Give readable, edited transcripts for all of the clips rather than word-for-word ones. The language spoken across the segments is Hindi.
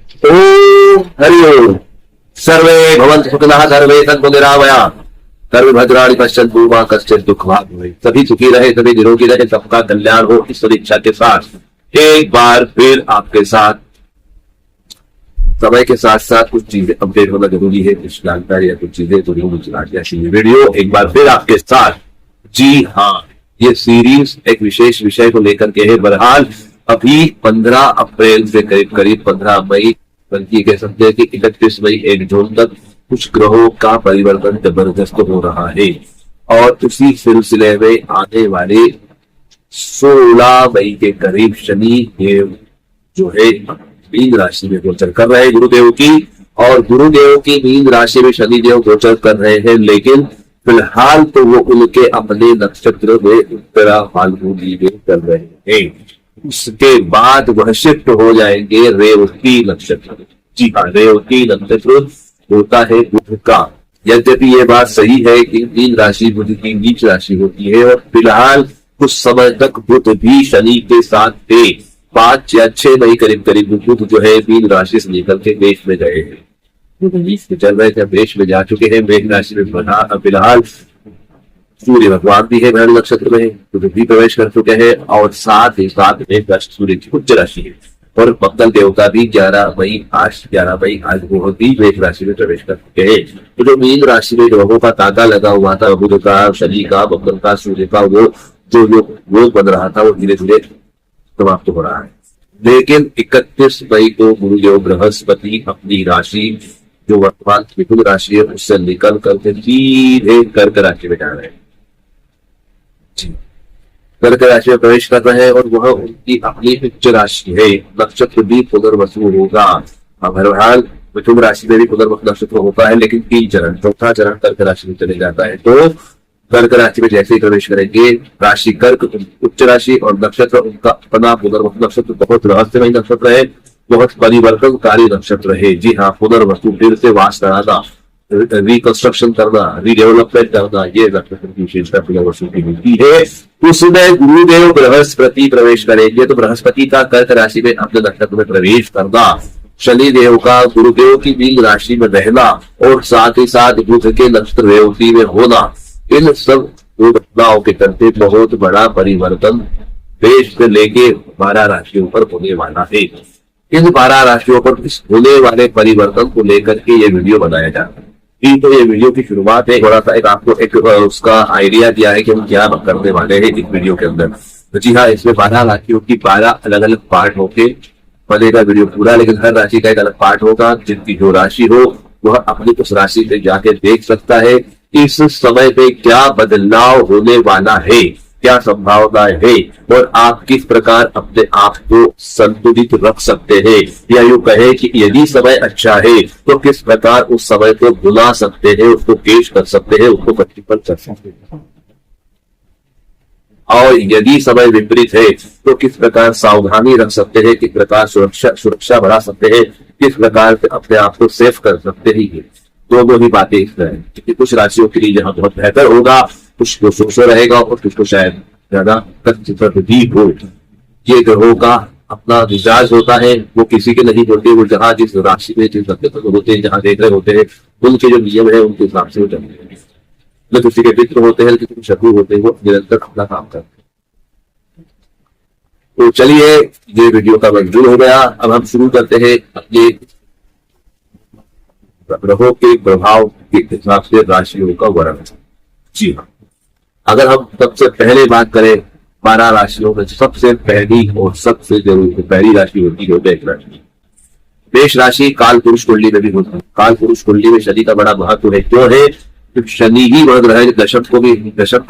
ओम हरि ओम। सर्वे भवन्तु सुखिनः, सर्वे सन्तु निरामयाः, सर्वे भद्राणि पश्यन्तु मा कश्चित् दुःखभाग् भवेत्। सभी सुखी रहे, सभी निरोगी रहे, सबका कल्याण हो, इस सदिच्छा के साथ एक बार फिर आपके साथ समय के साथ साथ कुछ चीजें अपडेट होना जरूरी है, कुछ जानकारी या कुछ चीजें तो वीडियो एक बार फिर आपके साथ। जी हाँ, ये सीरीज एक विशेष विषय को लेकर के है। बहरहाल अभी 15 अप्रैल से करीब करीब 15 मई, बल्कि कह सकते हैं कि 31 मई 1 जून तक कुछ ग्रहों का परिवर्तन जबरदस्त हो रहा है। और उसी सिलसिले में आने वाले 16 मई के करीब शनि देव जो है मीन राशि में गोचर कर रहे हैं गुरुदेव की, और गुरुदेव की मीन राशि में शनि देव गोचर कर रहे हैं। लेकिन फिलहाल तो वो उनके अपने नक्षत्र में उत्तरा फाल्गुनी में कर रहे हैं। उसके बाद वह शिफ्ट हो जाएंगे रेवती नक्षत्र। जी हाँ, रेवती नक्षत्र होता है बुध का। यद्यपि ये बात सही है कि मीन राशि बुध की नीच राशि होती है, और फिलहाल कुछ समय तक बुध भी शनि के साथ थे। 5 या 6 मई करीब करीब बुध जो है मीन राशि से निकल के मेष में गए हैं, चल रहे थे, मेष में जा चुके हैं। मेष राशि में फिलहाल सूर्य भगवान भी है मेष नक्षत्र में, बुध भी प्रवेश कर चुके हैं, और साथ ही साथ में सूर्य की उच्च राशि है, और मंगल देवता भी 11 मई आज वो भी मेष राशि में प्रवेश कर चुके हैं। तो जो मीन राशि में ग्रहों का ताका लगा हुआ था, बुध का, शनि का, मंगल का, सूर्य का, वो जो बन रहा था वो धीरे धीरे समाप्त हो रहा है। लेकिन 31 मई को गुरुदेव बृहस्पति अपनी राशि जो वर्तमान मिथुन राशि है उससे निकल करके सीधे कर्क राशि में जा रहे हैं। कर्क राशि में प्रवेश कर रहे हैं, और वह उनकी अपनी उच्च राशि है। नक्षत्र भी पुनर्वसु होगा। बहरहाल मिथुन राशि में भी पुनर्वसु नक्षत्र होता है, लेकिन 3 चरण, चौथा चरण कर्क राशि में चले जाता है। तो कर्क राशि में जैसे ही प्रवेश करेंगे, राशि कर्क उच्च राशि और नक्षत्र उनका अपना पुनर्वसु नक्षत्र बहुत रहस्यमय नक्षत्र है, बहुत परिवर्तनकारी नक्षत्र है। जी हाँ, पुनर्वसु, फिर से वास कराना, रिकंस्ट्रक्शन करना, रीडेवलपमेंट करना, ये नक्षत्र की विशेषता पुनर्वसु की मिलती है। उसमें गुरुदेव बृहस्पति प्रवेश करेंगे, तो बृहस्पति का कर्क राशि में अपने नक्षत्र में प्रवेश करना, शनि देव का गुरुदेव की मीन राशि में रहना, और साथ ही साथ बुध के नक्षत्र रेवती में होना, इन सब घटनाओं के चलते बहुत बड़ा परिवर्तन देश से लेके 12 राशियों पर होने वाला है। इन 12 राशियों पर होने वाले परिवर्तन को लेकर के ये वीडियो बनाया जा रहा है। तो ये वीडियो की शुरुआत है, थोड़ा सा आपको एक उसका आइडिया दिया है कि हम क्या करने वाले हैं इस वीडियो के अंदर। तो जी हाँ, इसमें 12 राशियों की 12 अलग अलग पार्ट होके बनेगा वीडियो पूरा, लेकिन हर राशि का एक अलग पार्ट होगा। जिनकी जो राशि हो वह अपनी उस राशि पे जाके देख सकता है इस समय पे क्या बदलाव होने वाला है, क्या संभावनाएं है, और आप किस प्रकार अपने आप को संतुलित रख सकते हैं, या यूं कहे कि यदि समय अच्छा है तो किस प्रकार उस समय को भुला सकते हैं, उसको पेश कर सकते हैं, उसको प्रतिफल कर सकते हैं, और यदि समय विपरीत है तो किस प्रकार सावधानी रख सकते हैं, किस प्रकार सुरक्षा बढ़ा सकते हैं, किस प्रकार से अपने आप को सेफ कर सकते हैं। दोनों ही बातें इसमें है, क्योंकि कुछ राशियों के लिए जहां बहुत बेहतर होगा, कुछ को सोचा रहेगा, और कुछ को शायद ज्यादा भी हो। ये ग्रहों का अपना मिजाज होता है, वो किसी के नहीं होते, वो जहां जिस राशि में जिस नक्षत्र होते हैं, जहां देख रहे होते हैं, उनके जो नियम है उनके हिसाब से वो चलते हैं। न किसी के मित्र होते हैं, किसी के शत्रु होते हैं, वो निरंतर अपना काम करते हैं। तो चलिए, ये वीडियो का मंजूर हो गया। अब हम शुरू करते हैं अपने ग्रहों के प्रभाव के हिसाब से राशियों का वर्णन। जी हाँ, अगर हम सबसे पहले बात करें 12 राशियों में, सबसे पहली और सबसे जरूरी पहली राशि होती है मेष राशि। मेष राशि काल पुरुष कुंडली में भी होती है। काल पुरुष कुंडली में शनि का बड़ा महत्व है। क्यों है? क्योंकि शनि ही वह ग्रह है दशक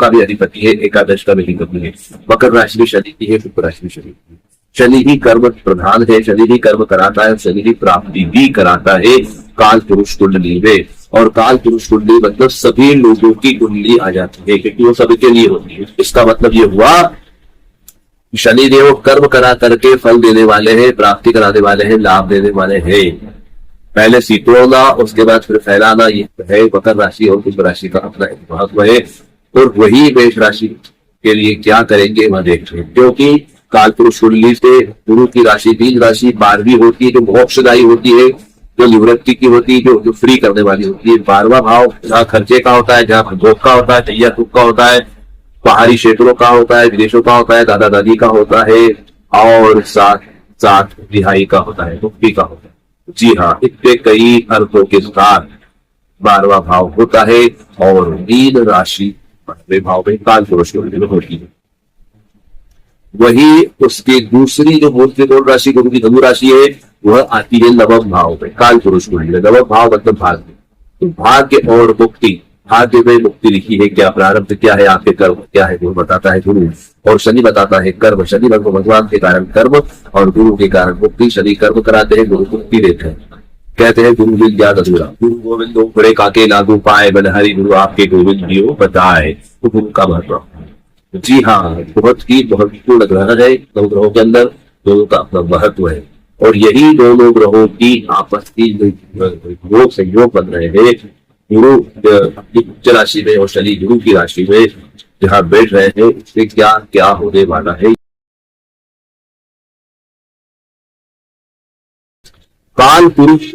का भी अधिपति है, एकादश का भी अधिपति है। मकर राशि में शनि की है, शुक्र राशि में शनि की है। शनि ही कर्म प्रधान है, शनि ही कर्म कराता है, शनि ही प्राप्ति भी कराता है काल पुरुष कुंडली में। और काल पुरुष कुंडली मतलब सभी लोगों की कुंडली आ जाती है, क्योंकि वो सभी के लिए होती है। इसका मतलब ये हुआ शनि देव कर्म करा करके फल देने वाले हैं, प्राप्ति कराने वाले हैं, लाभ देने वाले हैं। पहले सितोड़ना, उसके बाद फिर फैलाना, ये है मकर राशि और कुंभ राशि का अपना महत्व है। और वही मेष राशि के लिए क्या करेंगे वह देखते हैं, क्योंकि काल पुरुष कुंडली से गुरु की राशि बीज राशि 12वीं होती है, जो मोक्षदायी होती है, जो निवृत्ति की होती है, जो फ्री करने वाली होती है। 12वां भाव जहाँ खर्चे का होता है, जहाँ भोग का होता है, तैयार तुक का होता है, बाहरी क्षेत्रों का होता है, विदेशों का होता है, दादा दादी का होता है, और साथ साथ रिहाई का होता है, मुक्ति का होता है। जी हाँ, इसके कई अर्थों के साथ 12वां भाव होता है और मीन राशि 12वें भाव में काल पुरुष की होती है। वही उसकी दूसरी जो मूल त्रिकोण राशि गुरु की धनु राशि है, वह आती है नवम भाव में, काल पुरुष कुंडली। नवम भाव मतलब भाग्य, तो भाग्य और मुक्ति, भाग्य में मुक्ति लिखी है, क्या प्रारब्ध क्या है, आपके कर्म क्या है, वो बताता है गुरु, और शनि बताता है कर्म। शनि भगवान के कारण कर्म और गुरु के कारण मुक्ति। शनि कर्म कराते हैं, गुरु मुक्ति देते हैं। कहते हैं गुरु विद ज्ञान अधूरा, गुरु गोविंद बड़े काके लागू पाए, बलहरी गुरु आपके गोविंद जियो बताए। तो गुरु का महत्व, जी हाँ, बहुत ही महत्वपूर्ण ग्रह है। नौ ग्रहों के अंदर दोनों का अपना महत्व है, और यही दोनों ग्रहों की आपस की योग संयोग बन रहे हैं। गुरु अपनी उच्च राशि में और शनि गुरु की राशि में जहाँ बैठ रहे हैं, इससे क्या क्या होने वाला है। काल पुरुष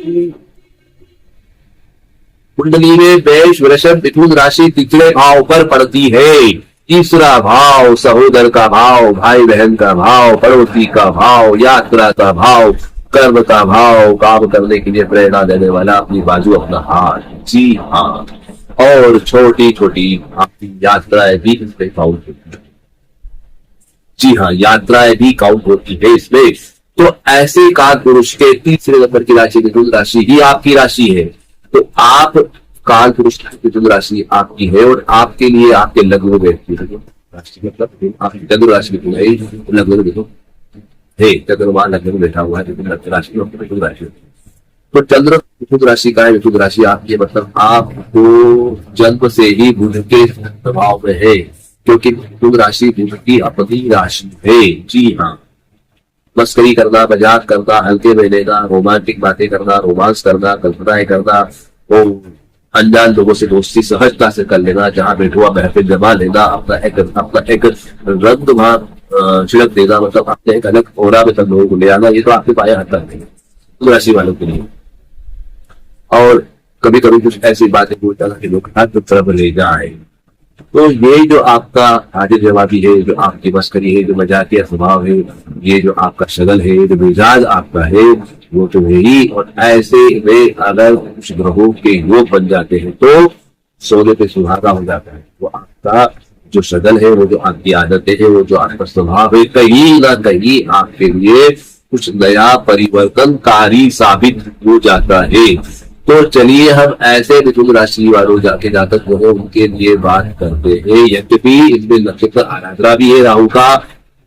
कुंडली में मेष वृषभ मिथुन राशि तीसरे भाव पर पड़ती है। तीसरा भाव सहोदर का भाव, भाई बहन का भाव, पड़ोसी का भाव, यात्रा का भाव, कर्म का भाव, काम करने के लिए प्रेरणा देने वाला, अपनी बाजू अपना हाथ। जी हाँ, और छोटी छोटी आपकी यात्राएं भी इसमें काउंट होती है। जी हाँ, यात्राएं भी काउंट होती है इसमें। तो ऐसे काल पुरुष के तीसरे नंबर की राशि मिथुन राशि ही आपकी राशि है। तो आप काल पुरुष की मिथुन राशि आपकी है, और आपके लिए आपके लग्न में राशि मतलब आपकी चंद्र राशि में है, लग्न में देखो है, चंद्रमा लग्न में बैठा हुआ है, मिथुन राशि मिथुन राशि। तो चंद्र मिथुन राशि का है, मिथुन राशि आपकी, मतलब आपको जन्म से ही बुध के प्रभाव में है, क्योंकि मिथुन राशि बुध की अपनी राशि है। जी हाँ, मस्करी करना, मजाक करना, हल्के में लेना, रोमांटिक बातें करना, रोमांस करना, कल्पनाएं करना, वो अनजान लोगों से दोस्ती सहजता से कर लेना, जहां बैठो वहां महफिल जमा लेना, अपना एक रंग वहां छिड़क देना, मतलब अपने एक अलग ओरा में सब लोगों को ले आना, ये तो आपके पाया हटता नहीं है राशि वालों के लिए। और कभी कभी कुछ ऐसी बातें बोलता कि लोग हाथ तरफ ले जाए। तो ये जो आपका हाजिर जवाबी है, जो आपकी मस्करी है, जो मजाकिया स्वभाव है, ये जो आपका शगल है, जो मिजाज आपका है, वो तो है ही। और ऐसे में अगर कुछ ग्रहों के योग बन जाते हैं तो सोने पे सुहागा हो जाता है। वो आपका जो शगल है, वो जो आपकी आदतें है, वो जो आपका स्वभाव है, कहीं ना कहीं आपके लिए कुछ नया परिवर्तनकारी साबित हो जाता है। तो चलिए हम ऐसे मिथुन राशि वालों जाके जातक जो है उनके लिए बात करते हैं। यद्यपि इसमें नक्षत्र आराधना भी है, राहु का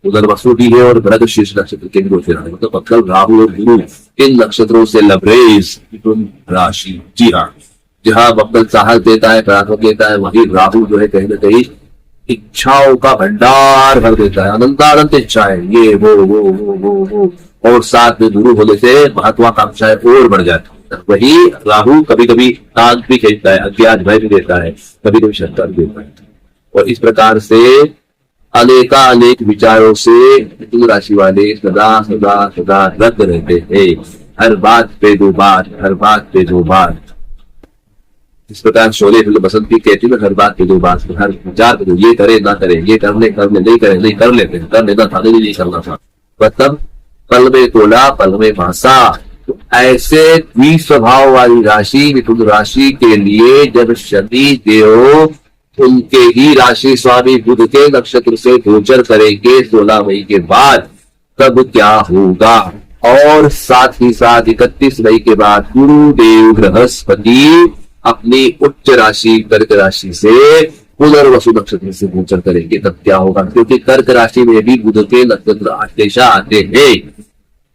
पुनर्वसु भी है, और भरत शीर्ष नक्षत्र के गोचर है, मतलब अक्सर राहु और गुरु इन नक्षत्रों से लबरेज मिथुन राशि। जी हाँ, जहां मक्कल साहस देता है, पराक्रम देता है, वही राहु जो है कहीं ना कहीं इच्छाओं का भंडार भर देता है, अनंतानंत इच्छाएं, ये वो और साथ में गुरु होने से महत्वाकांक्षाएं और बढ़ जाती है। वही राहु कभी कभी तांग भी खींचता है, अज्ञात भय भी देता है, कभी कभी शंका भी देता है, और इस प्रकार से अनेक विचारों से मिथुन राशि वाले सदा सदा सदा रद्द रहते हैं। हर बात पे दो बात, हर बात पे दो बात। इस प्रकार शोले बसंत की कहती है, हर बात पे दो बात, हर विचार पे दो, ये करे ना करे, ये करने नहीं करे, नहीं कर लेते, कर लेना था नहीं करना था, मतलब पल में तोला पल में भाषा। तो ऐसे द्विस्वभाव वाली राशि मिथुन राशि के लिए जब शनि देव उनके ही राशि स्वामी बुध के नक्षत्र से गोचर करेंगे 16 मई के बाद, तब क्या होगा। और साथ ही साथ 31 मई के बाद गुरुदेव बृहस्पति अपनी उच्च राशि कर्क राशि से पुनर्वसु नक्षत्र से गोचर करेंगे, तब क्या होगा। क्योंकि कर्क राशि में भी बुध के नक्षत्र आश्लेषा आते हैं।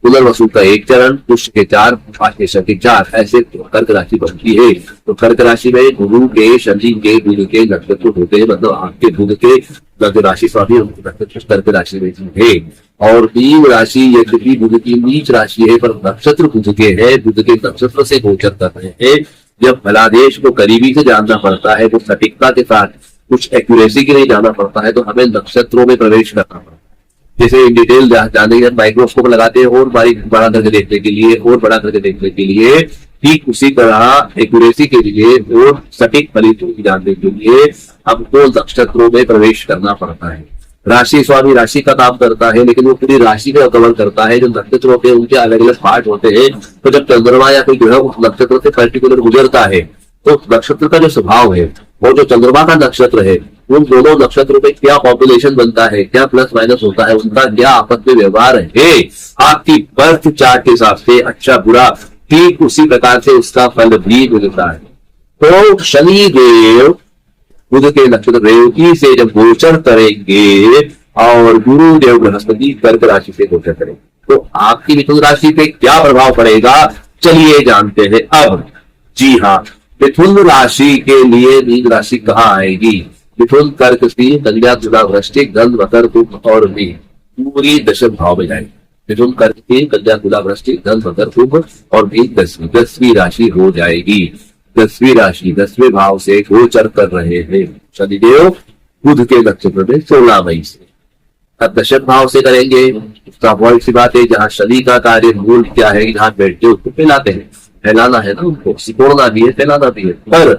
पुनर्वसु का 1 चरण, पुष्य के 4, आश्लेषा के 4, ऐसे कर्क राशि बनती है। तो कर्क राशि में गुरु के, शनि के, बुध के नक्षत्र होते हैं, मतलब आपके बुध के नक्षत्र राशि स्वामी नक्षत्र कर्क राशि में है। और मीन राशि यद्यपि बुध की नीच राशि है, पर नक्षत्र बुध के है, बुध के नक्षत्र से गोचर कर रहे हैं। जब फलादेश को करीबी से जानना पड़ता है, तो सटीकता के साथ कुछ एक्यूरेसी के लिए जाना पड़ता है, तो हमें नक्षत्रों में प्रवेश करना पड़ता है। जैसे इन डिटेल जानने के माइक्रोस्कोप लगाते हैं और बारीक बड़ा करके देखने के लिए और बड़ा करके देखने के लिए, ठीक उसी तरह एक्यूरेसी के लिए और सटीक फलितों की जानने के लिए हमको नक्षत्रों में प्रवेश करना पड़ता है। राशि स्वामी राशि का काम करता है, लेकिन वो पूरी राशि का कवर करता है। जो नक्षत्र होते हैं उनके अलग अलग पार्ट होते हैं, तो जब चंद्रमा या कोई जो है उस नक्षत्र से पर्टिकुलर गुजरता है तो नक्षत्र का जो स्वभाव है और जो चंद्रमा का नक्षत्र है, उन दोनों नक्षत्रों में क्या पॉपुलेशन बनता है, क्या प्लस माइनस होता है, उनका क्या आपस में व्यवहार है, आपकी बर्थ चार्ट के हिसाब से अच्छा बुरा ठीक उसी प्रकार से उसका फल भी मिलता है। तो शनि देव बुध के नक्षत्र रेवती से जब गोचर करेंगे और गुरुदेव बृहस्पति कर्क राशि से गोचर करेंगे, तो आपकी मिथुन राशि पे क्या प्रभाव पड़ेगा, चलिए जानते हैं अब। जी हाँ, मिथुन राशि के लिए मीन राशि कहाँ आएगी? मिथुन, कर्क, सिंह, कन्या, तुला, वृश्चिक, धनु, मकर, कुंभ और मीन पूरी दशम भाव में जाएगी। मिथुन, कर्क, सिंह, कन्या, तुला, वृश्चिक, धनु, मकर, कुंभ और मीन 10वीं राशि हो जाएगी। 10वीं राशि 10वें भाव से गोचर कर रहे हैं शनिदेव बुध के नक्षत्र में 16 मई से। अब दशम भाव से करेंगे, स्वाभाविक सी बात है, जहाँ शनि का कार्य मूल क्या है, जहाँ बैठते उसको फैलाते हैं, फैलाना है ना, उनको सिकोड़ना भी है, फैलाना भी है, पर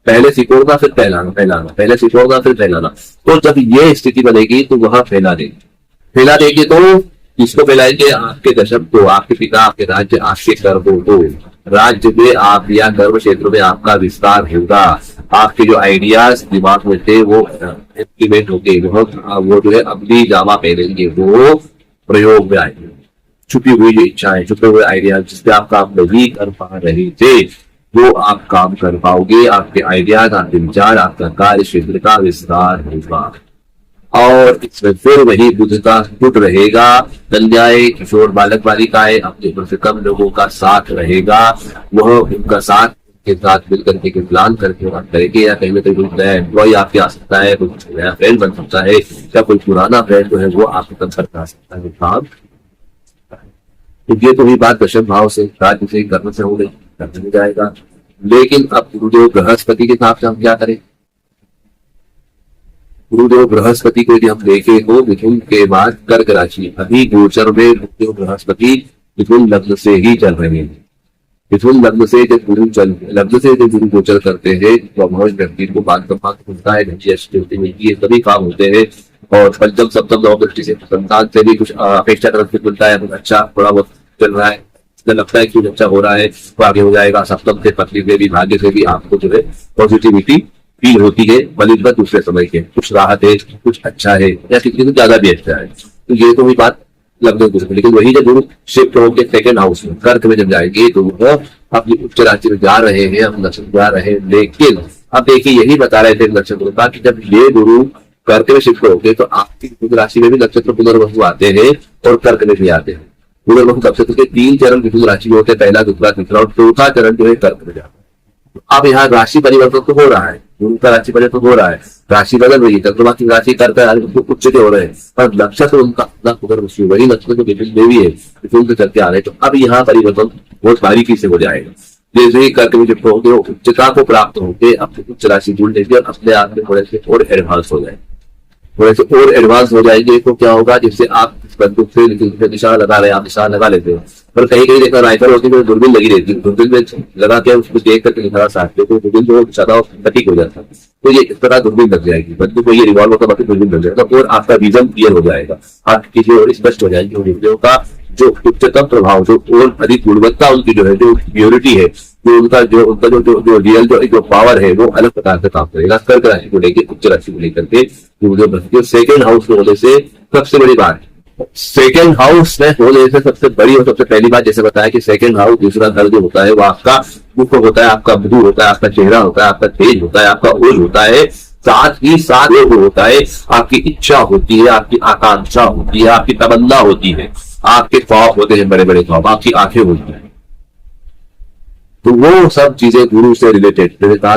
पहले सिकोड़ना फिर फैलाना, पहले सिकोड़ना फिर फैलाना। तो जब ये स्थिति बनेगी तो वहां फैला देंगे तो किसको फैलाएंगे? आपके दशम को, आपके पिता, आपके राज्य, आपके कर्मों को। राज्य में आप या कर्म क्षेत्र में आपका विस्तार होगा, आपके जो आइडियाज दिमाग में थे वो इम्प्लीमेंट होंगे, वो जो है अगली जामा पहनेंगे, वो प्रयोग में आएंगे। छुपी हुई जो इच्छाएं, छुपे हुए आइडियाज जिसपे आप काम नहीं कर पा रहे थे वो आप काम कर पाओगे। आपके आइडियाज, आपके विचार, आपका कार्य क्षेत्र का विस्तार होगा। और इसमें फिर वही बुध का गुट रहेगा। कन्याएं, किशोर, बालक बालिकाएं, अपने ऊपर से कम लोगों का साथ रहेगा, वह उनका साथ के साथ मिलकर के प्लान करके बात करेंगे, या कहीं ना कहीं कोई नया एम्प्लॉय आपके आ सकता है, कोई नया फ्रेंड बन सकता है, या कोई पुराना फ्रेंड जो है वो आपको कंसल्ट कर सकता है काम। तो ये तो ही बात दशम भाव से, राज्य से, कर्म से हो गई, कर्म में जाएगा। लेकिन अब गुरुदेव बृहस्पति के हिसाब से हम क्या करें? गुरुदेव बृहस्पति को यदि हम देखें तो मिथुन के बाद कर्क राशि, अभी गोचर में गुरुदेव बृहस्पति मिथुन लग्न से ही चल रहे हैं। मिथुन लग्न से जब गुरु गोचर करते हैं तो व्यक्ति को भाग मिलता है, मिलती है, सभी काम होते हैं। और पंचम सप्तम नौ दृष्टि से संतान से भी कुछ अपेक्षाकृत मिलता है, अच्छा थोड़ा बहुत चल रहा है, लगता है कि अच्छा हो रहा है तो आगे हो जाएगा। सप्तम से, पत्नी से भी, भाग्य से भी आपको जो है पॉजिटिविटी फील होती है, बलिष्ठ दूसरे समय के, कुछ राहत है, कुछ अच्छा है, या किसी को ज्यादा भी अच्छा है। तो ये तो भी बात लगभग कुछ, लेकिन वही जब गुरु शिफ्ट होकर सेकंड हाउस में, कर्क में जब जाएंगे तो वो अपनी उच्च राशि में जा रहे हैं, हम नक्षत्र जा रहे हैं। लेकिन अब देखिए, यही बता रहे थे नक्षत्र का कि जब ये गुरु कर्क में शिफ्ट होंगे तो आपकी मिथुन राशि में भी नक्षत्र पुनर्वसु आते हैं और कर्क में भी आते हैं। पुनर्वसु नक्षत्र के 3 चरण मिथुन राशि में होते हैं, पहला, दूसरा, तीसरा और चौथा चरण जो है कर्क में जाता है। अब यहाँ राशि परिवर्तन तो हो रहा है, उनका राशि परिवर्तन तो हो रहा है, राशि बदल रही है, चंद्रमा की राशि कर्क उच्च के हो रहे हैं, पर नक्षत्र उनका पुनर्वसु, वही नक्षत्र जो मिथुन में भी है, मिथुन से चलते आ रहे हैं। तो अब यहाँ परिवर्तन बहुत बारीकी से हो जाएगा। जैसे ही कर्क में जब होंगे उच्चता को प्राप्त होंगे, अपनी उच्च राशि जुड़ लेंगे और अपने आप में थोड़े से और एडवांस हो जाएंगे, थोड़े से और एडवांस हो जाएंगे। तो क्या होगा, जिससे आप बंदूक से निशान लगा रहे हैं, आप निशान लगा लेते हैं, पर कहीं कहीं देखा राइफल होती है, दूरबीन लगी रहती है, दूरबीन में लगा के उसको देख करके निशाना साधते तो दूरबीन जो सदा सटीक हो जाता है। तो ये इस तरह दूरबीन लग जाएगी, बंदूक को ये रिवॉल्वर का बाकी दूरबीन लग जाएगा और आपका विजन क्लियर हो जाएगा, आपकी जो स्पष्ट हो जाएगी उन का जो उच्चतम प्रभाव, जो और अधिक गुणवत्ता उनकी जो है, जो प्योरिटी है, जो उनका जो रियल जो पावर है, वो अलग प्रकार से काम करेगा। कर्क राशि को लेकर, उच्च राशि को लेकर के सेकेंड हाउस में होने से सबसे बड़ी बात, सेकेंड हाउस में होने से सबसे बड़ी और सबसे पहली बात, जैसे बताया कि सेकेंड हाउस, दूसरा घर जो होता है वो आपका मुख होता है, आपका मृदु होता है, आपका चेहरा होता है, आपका तेज होता है, आपका ओज होता है, साथ ही साथ वो होता है आपकी इच्छा होती है, आपकी आकांक्षा होती है, आपकी तमन्ना होती है, आपके ख्वाब होते हैं, बड़े बड़े ख्वाब, आपकी आंखें होती हैं। तो वो सब चीजें गुरु से रिलेटेड,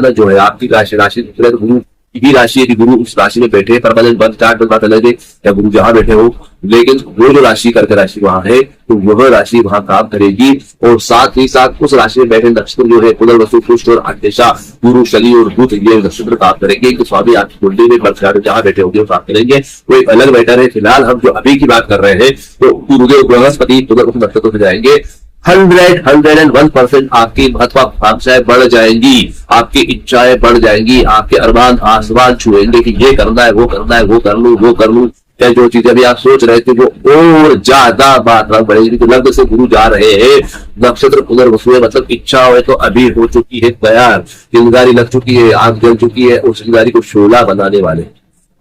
जो है आपकी राशि गुरु ही राशि है कि गुरु उस राशि में बैठे, परमानेंट बर्थ चार्ट में बात अलग है, या गुरु जहां बैठे हो, लेकिन वो जो राशि कर्क राशि वहां है तो वह राशि वहां काम करेगी। और साथ ही साथ उस राशि में बैठे नक्षत्र जो है पुनर्वसु, पुष्ट और आद्यशा, गुरु, शनि और बुध, ये नक्षत्र काम करेंगे। तो स्वामी आपकी कुंडली में बर्थ चार्ट जहां बैठे होंगे वो काम करेंगे, वो एक अलग मैटर है। फिलहाल हम जो अभी की बात कर रहे हैं तो गुरुदेव बृहस्पति पुनर्वसु नक्षत्र में जाएंगे। 101% आपकी महत्वाकांक्षाएं बढ़ जाएंगी, आपकी इच्छाएं बढ़ जाएंगी, आपके अरमान आसमान छुएंगे कि ये करना है, वो करना है, वो कर लूं, वो कर लूं। या जो चीजें अभी आप सोच रहे थे वो और ज्यादा मात्रा बढ़ेगी। तो लग्न से गुरु जा रहे हैं, नक्षत्र पुनर्वसु है, मतलब इच्छा हो तो अभी हो चुकी है तैयार, चिंगारी लग चुकी है, आग जल चुकी है, उस चिंगारी को शोला बनाने वाले,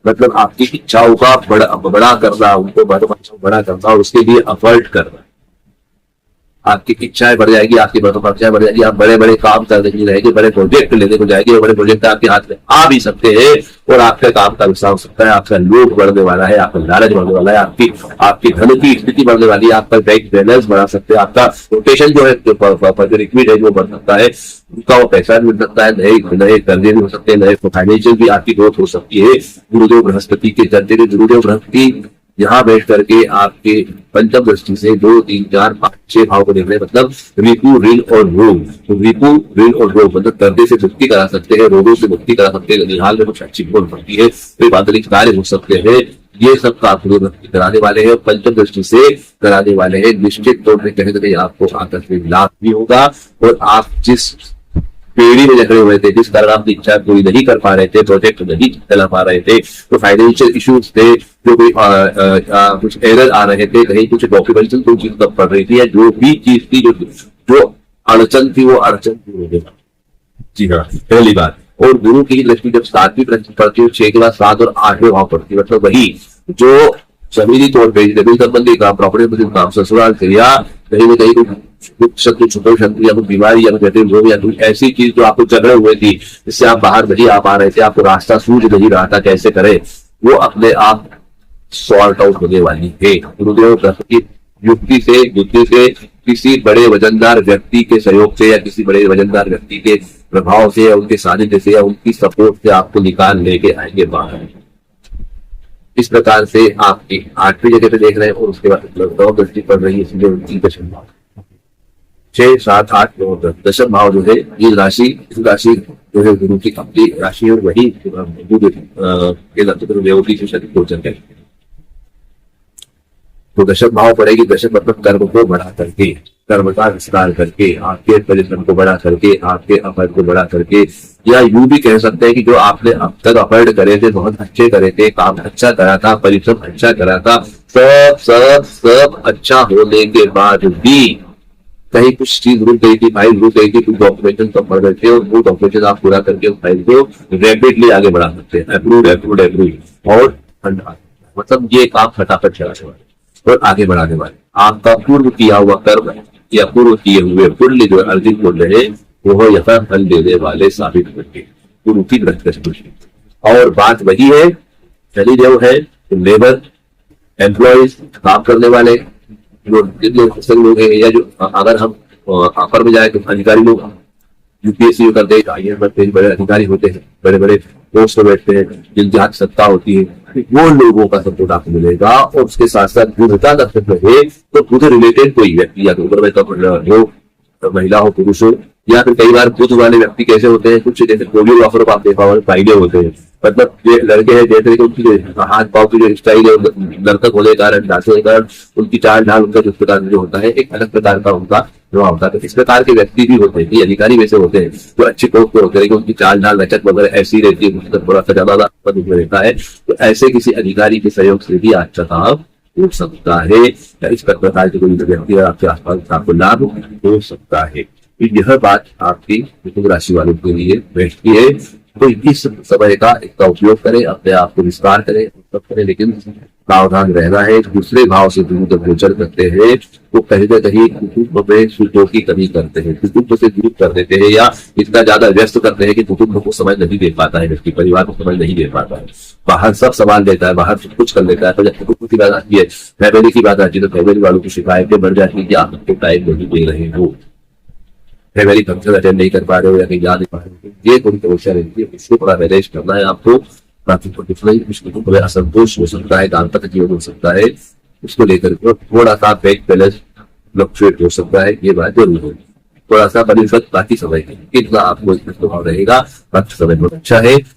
मतलब आपकी इच्छाओं का बड़ा करना, उनको बड़ा करना और उसके लिए एफर्ट करना। आपकी इच्छाएं बढ़ जाएगी, आपकी महत्वाकांक्षाएं बढ़ जाएगी, आप बड़े बड़े काम करने के लिए रहेंगे, बड़े प्रोजेक्ट लेने को जाएंगे, बड़े प्रोजेक्ट आपके हाथ में आ भी सकते हैं और आपके काम का विस्तार हो सकता है। आपका लोभ बढ़ने वाला है, आपका लालच बढ़ने वाला है, आपकी धन की स्थिति बढ़ने वाली है, आपका बैंक बैलेंस बढ़ा सकते हैं, आपका रोटेशन जो है जो लिक्विड है वो बढ़ सकता है, उनका वो पैसा मिल सकता है, नए कर्जे भी हो सकते हैं, नए फाइनेंशियल भी आपकी ग्रोथ हो सकती है। गुरुदेव बृहस्पति के चलते गुरुदेव बृहस्पति यहाँ बैठ करके आपके पंचम दृष्टि से 2, 3, 4, 5, 6 भाव को देख रहे हैं, मतलब रिपु, ऋण और रोग। तो रिपु, ऋण और रोग मतलब कर्जे से मुक्ति करा सकते हैं, रोगों से मुक्ति करा सकते हैं, निहाल में कुछ अच्छी बोल सकती है, कोई बादलिक कार्य हो सकते हैं, ये सब काम कराने वाले हैं, पंचम दृष्टि से कराने वाले हैं। निश्चित तौर पर कहीं ना कहीं आपको आकस्मिक लाभ भी होगा और आप जिस पेड़ी में जकड़े हुए थे, जिस कारण अपनी इच्छा पूरी नहीं कर पा रहे थे, प्रोजेक्ट नहीं चला पा रहे थे, तो फाइनेंशियल इश्यूज थे, जो कोई कुछ एरर आ रहे थे, कहीं कुछ डॉक्यूमेंटेशन कोई चीज तब पड़ रही थी, या जो भी चीज थी जो अड़चन थी वो अड़चन दूर हो गया। जी हाँ, पहली बात। और गुरु की दृष्टि जब 7वीं पड़ती है, 6 के बाद 7 और 8वें भाव पड़ती है, मतलब वही जो जमीनी तौर पर जमीन संबंधी काम, प्रॉपर्टी संबंधी काम, ससुराल क्रिया, कहीं ना कहीं शत्रु, छुपे शत्रु या कोई बीमारी या जटिल रोग या कोई ऐसी चीज जो आपको झगड़े हुए थी, जिससे आप बाहर नहीं आ पा रहे थे, आपको रास्ता सूझ नहीं रहा था कैसे करें, वो अपने आप सॉर्ट आउट होने वाली है। गुरुदेव की युक्ति से, बुद्धि से, किसी बड़े वजनदार व्यक्ति के सहयोग से या किसी बड़े वजनदार व्यक्ति के प्रभाव से या उनके सानिध्य से या उनकी सपोर्ट से आपको निकाल लेके आएंगे बाहर। इस प्रकार से आपकी 8वीं जगह पे देख रहे हैं और उसके बाद 9 दृष्टि पड़ रही है, इसलिए उनकी दशम भाव 6, 7, 8, 9, 10 दशम भाव जो है इस राशि जो है गुरु की अपनी राशि और वही देवती से शक्ति गोचर है। तो दशम भाव पड़ेगी, दशम मतलब कर्म को बढ़ा करके, कर्म का विस्तार करके, आपके परिश्रम को बढ़ा करके, आपके एफर्ट को बढ़ा करके, या यूं भी कह सकते हैं कि जो आपने अब तक एफर्ट करे थे, बहुत अच्छे करे थे, काम अच्छा करा था, परिश्रम अच्छा करा था, सब अच्छा होने के बाद भी कहीं कुछ चीज रुक गई थी, फाइल रुक गई थी, कुछ डॉक्यूमेंटेशन कम पड़ गए थे और वो डॉक्यूमेंटेशन आप पूरा करके उस फाइल को रैपिडली आगे बढ़ा सकते हैं। अप्रूव और मतलब ये काम फटाफट चलाने वाले और आगे बढ़ाने वाले। आपका पूर्व किया हुआ कर्म या पूर्व किए हुए पुण्य जो अर्जित पुण्य है वो यथा फल देने वाले साबित होंगे गुरु की दृष्टि। और बात वही है, शनिदेव है, लेबर, एम्प्लॉयज, काम करने वाले जो लोग हैं, या जो अगर हम अपर में जाए तो अधिकारी लोग, यूपीएससी करते हैं, IAS बनते हैं, बड़े अधिकारी होते हैं, बड़े बड़े पोस्ट में बैठते हैं, जिनकी हाथ सत्ता होती है, वो लोगों का सपोर्ट आपको मिलेगा। और उसके साथ साथ बुध का नक्षत्र है तो बुध रिलेटेड कोई व्यक्ति या तो उम्र में हो, महिला हो, पुरुष हो, या फिर कई बार बुध वाले व्यक्ति कैसे होते हैं, कुछ जैसे पोलियो ऑफर आप देखा फायदे होते हैं, मतलब ये लड़के हैं जैसे उनकी हाथ पाँव की जो स्टाइल है, नर्तक होने के कारण, डांसर के कारण उनकी चाल ढाल, उनका जिस प्रकार जो होता है एक अलग प्रकार का उनका प्रभाव होता है। तो इस प्रकार के व्यक्ति भी होते हैं, अधिकारी वैसे होते हैं जो अच्छे पोस्ट पे होते हैं, उनकी चाल ढाल लचक वगैरह ऐसी रहती है, थोड़ा सा ज्यादा पद में रहता है। तो ऐसे किसी अधिकारी के सहयोग से भी अच्छा काम हो सकता है, या इस प्रकार के कोई व्यक्ति आपके आसपास आपको लाभ हो सकता है। यह बात आपकी मिथुन राशि वालों के लिए बैठती है। तो इस समय का इसका उपयोग करें, अपने आप को विस्तार करें, सब करें, लेकिन सावधान रहना है। दूसरे भाव से गुरु जब गोचर करते हैं तो कहीं ना कहीं कुटुंब में सुखों की कमी करते हैं, कुटुंब से दूर कर देते हैं, या इतना ज्यादा व्यस्त करते हैं कि कुटुंब को समय नहीं दे पाता है, व्यक्ति परिवार को समय नहीं दे पाता है, बाहर सब संभाल देता है, बाहर सब कुछ कर लेता है। तो जब कुटुंब की बात आती है, फैमिली की बात आती है, तो फैमिली वालों की शिकायतें बढ़ जाती है कि आप सबको टाइम नहीं दे रहे हो। फैमिली फंक्शन अटेंड नहीं कर पा रहे हो या कहीं जा नहीं पा रहे हो, ये थोड़ी समस्या रहती है, उसको थोड़ा मैनेज करना है आपको। बाकी तो कुछ नहीं, उसको थोड़ा असंतोष हो सकता है, दाम्पत्य जीवन हो सकता है, उसको लेकर के थोड़ा सा बैंक बैलेंस फ्लक्चुएट हो सकता है, ये बात जरूर होगी। थोड़ा सा बनिस्पत बाकी समय के इतना आपको इसमें स्वभाव रहेगा, बाकी समय बहुत अच्छा है।